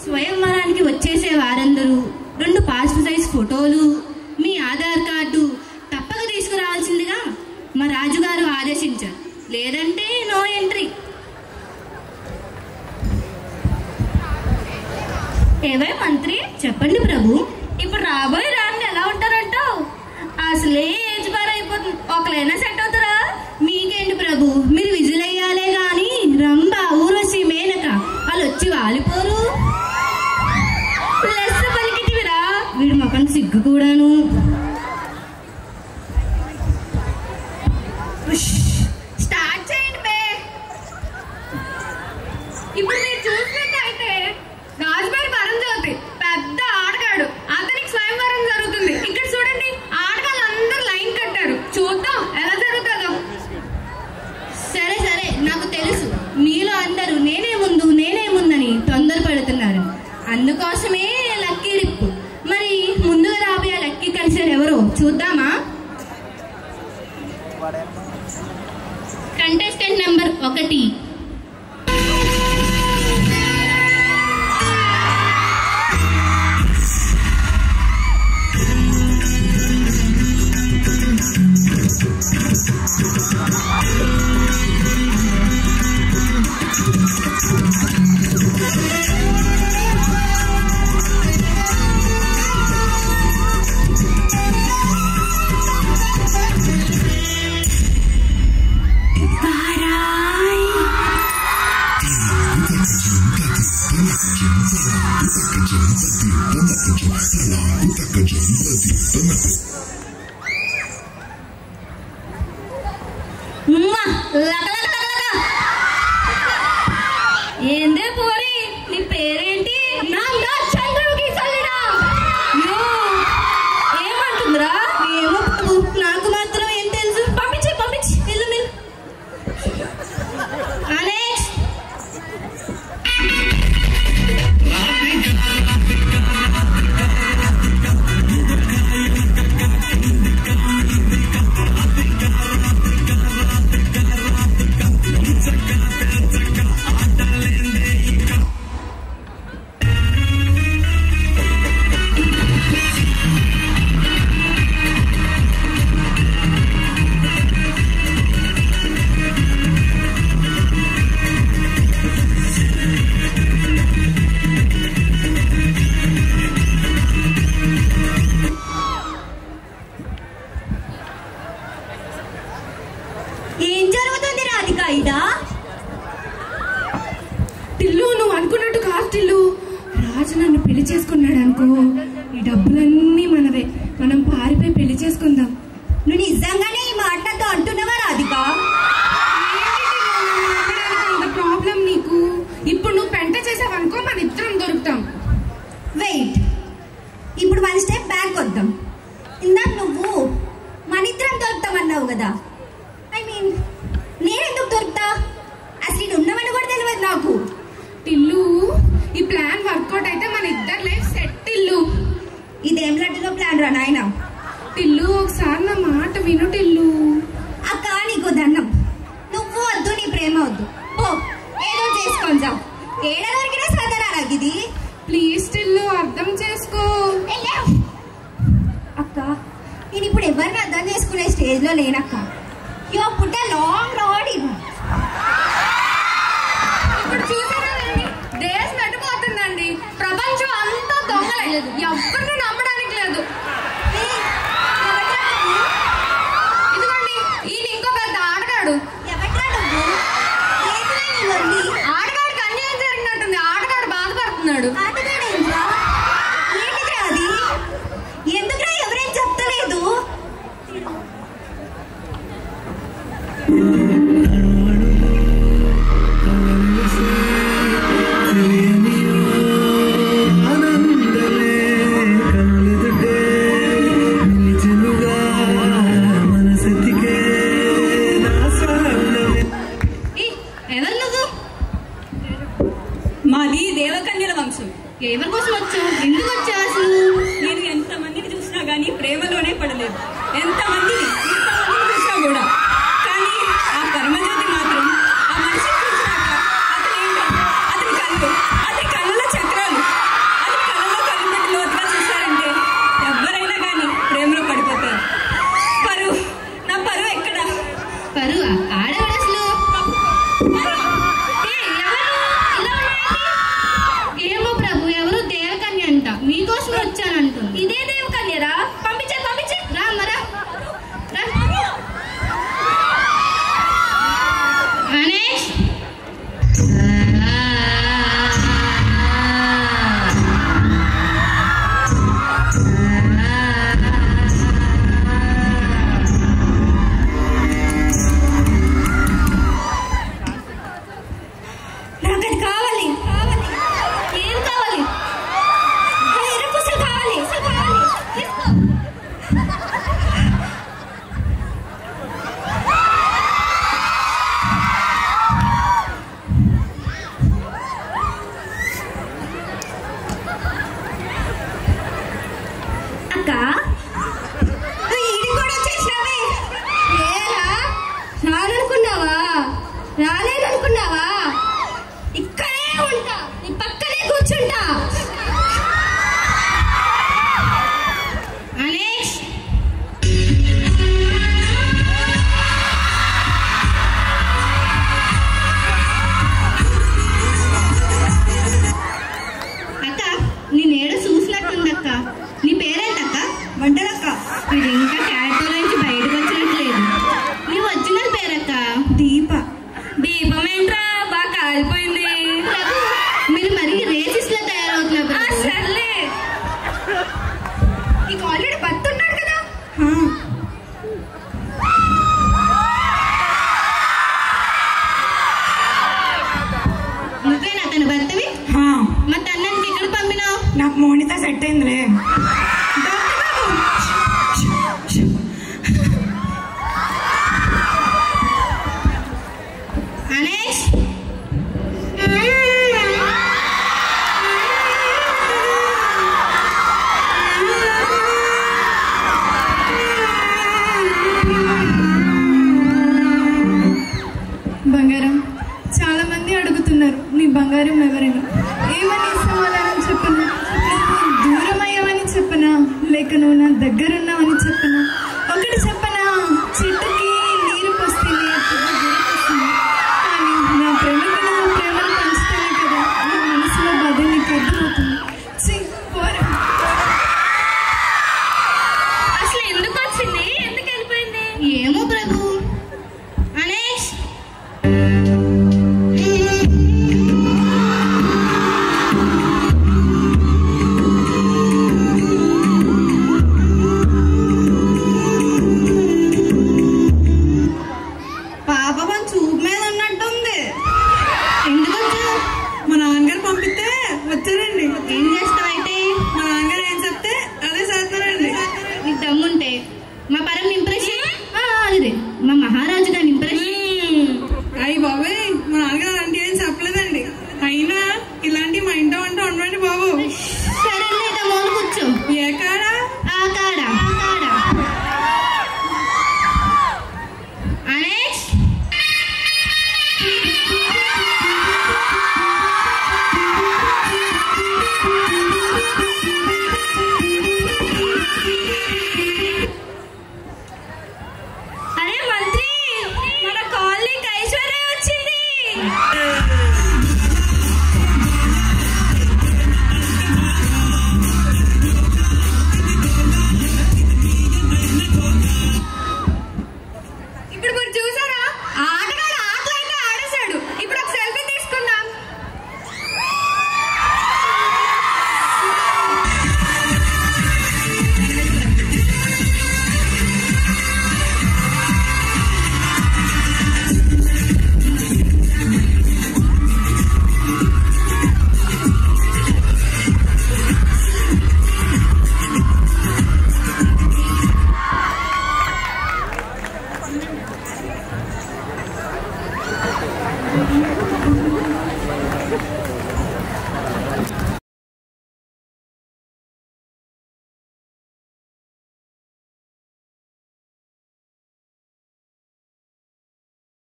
స్వయంవరానికి వచ్చేసే వారందరూ 2 passport size ఫోటోలు, మీ ఆధార్ కార్డు తప్పక తీసుకురావాల్సిందిగా మా రాజుగారు ఆదేశించారు. లేదంటే నో ఎంట్రీ. ఏవై మంత్రి చెప్పండి ప్రభు. ఇప్పుడు రాబోయే రాణి ఎలా ఉంటారంటావు? అసలే ఏజ్ బార్ అయిపోతుంది. ఒకలైనా సెట్ అవుతారా? మీకేంటి ప్రభు, మీరు విజిల్ అయ్యాలే గాని రంభ, ఊర్వశి, మేనక వాళ్ళు వచ్చి వాలిపోరు. లెస్స పలికిటివిరా, వీడి మొక్కను సిగ్గు కూడాను. స్టార్ట్ చేయండి బే. ఇప్పుడు మీరు చూసినట్టయితే రాజుగారి పరంజ్యోతి పెద్ద ఆడగాడు, అతనికి స్వయంవరం జరుగుతుంది. ఇక్కడ చూడండి, ఆడగాళ్ళందరూ లైన్ కట్టారు. చూద్దాం ఎలా జరుగుతుందో. సరే సరే, నాకు తెలుసు మీలో అందరూ నేనే ముందని తొందరపడుతున్నారు. అందుకోసమే లక్కీ డిప్. మరి ముందుగా రాబోయే లక్కీ కలిసారు ఎవరో చూద్దామా? Contestant number 1. ఏందే పోరి, నీ పేరేంటి? ఏమంటుందిరా? ఏమో నాకు మాత్రం ఏం తెలుసు. పంపించి వెళ్ళు మీరు. ఏం జరుగుతుంది రాధిక? ఇదా టిల్లు, నువ్వు అనుకున్నట్టు కాదు టిల్లు. రాజు నన్ను పెళ్లి చేసుకున్నాడు అనుకో, ఈ డబ్బులన్నీ మనవే. మనం పారిపోయి పెళ్లి చేసుకుందాం. నువ్వు నిజంగానే ఈ మాటతో అంటున్నావా రాధిక? అంత ప్రాబ్లం నీకు? ఇప్పుడు నువ్వు పెంట చేసావనుకో, మన ఇద్దరం దొరుకుతాం. వెయిట్, ఇప్పుడు 1 స్టెప్ బ్యాక్ వద్దాం. ఇందాక నువ్వు మన ఇద్దరం దొరుకుతామన్నావు కదా. నేనెందుకు దొరుకుతా? అసలు ఇది ఉన్నవని కూడా తెలియదు నాకు. టిల్లు, ఈ ప్లాన్ వర్కౌట్ అయితే మన ఇద్దరు లైఫ్ సెట్. టిల్లు, ఇదేం లడ్డులో ప్లాన్ రా నాయన. టిల్లు, ఒకసారి నా మాట విను టిల్లు. అక్క నీకు దండం. నువ్వు వద్దు, నీ ప్రేమ వద్దు. ఓ ఏదో చేసుకొని జావు. ఏడ దొరికినా సదరా ఇది. ప్లీజ్ టిల్లు, అర్థం చేసుకో. అక్క, నేను ఇప్పుడు ఎవరిని అర్థం చేసుకునే స్టేజ్ లో లేనక్క. You put a long rod in. ఇప్పుడు చూసారండి, దేశం నడిపోతుందండి. ప్రపంచం అంతా దొంగలే, ఎవరిని నమ్మడానికి లేదు. ఇదిగోండి, ఈయన ఇంకో పెద్ద ఆడగాడు. ఆడగాడికి అన్యాయం జరిగినట్టుంది. ఆడగాడు బాధపడుతున్నాడు. ఎందుకురా ఎవరేం చెప్తలేదు? మాది దేవకన్యల వంశం. ఎవరి కోసం వచ్చావు? ఎందుకు వచ్చావు అసలు? నేను ఎంతమందిని చూసినా గానీ ప్రేమలోనే పడలేదు. ఎంతమందిని చూసినా కూడా. కానీ ఆ పరమజ్యోతి మాత్రం ఆ మనిషిని చూసినాక అతని కళ్ళు, అతని కళ్ళలో చక్రాలు పూర్తయిందిలే. బంగారం, చాలా మంది అడుగుతున్నారు నీ బంగారం ఎవరని. ఏమని సమాధానం చెప్పను? దూరం అయ్యావని చెప్పనా, లేక నువ్వు నా దగ్గరున్నావని చెప్పనా? ఒకటి చెప్పనా, చెట్టుకి నీరు పోస్తేనే వస్తుంది, కానీ నా ప్రేమకు నువ్వు ప్రేమను పంచుతానే కదా నా మనసులో బాధ నీకు అర్థమవుతుంది. అసలు ఎందుకు వచ్చింది, ఎందుకు వెళ్ళిపోయింది? ఏమో ప్రభు. అనేష్, పాప మన చూపు మీద ఉన్నట్టుంది. ఎందుకు వచ్చావు? మా నాన్నగారు పంపిస్తే వచ్చారండి. ఏం చేస్తావంటే? మా నాన్నగారు ఏం చెప్తే అదే చేస్తానండి. నీకు దమ్ముంటే మా పరం ఇంప్రెషన్, అదే మా మహారాజు గారి ఇంప్రెషన్. అయ్యి బాబాయ్, మా నాన్నగారు అలాంటి ఏం చెప్పలేదండి. అయినా ఇలాంటి మా ఇంట వంట ఉండవండి బాబు. సరే మూల కూర్చో. ఏ కాడ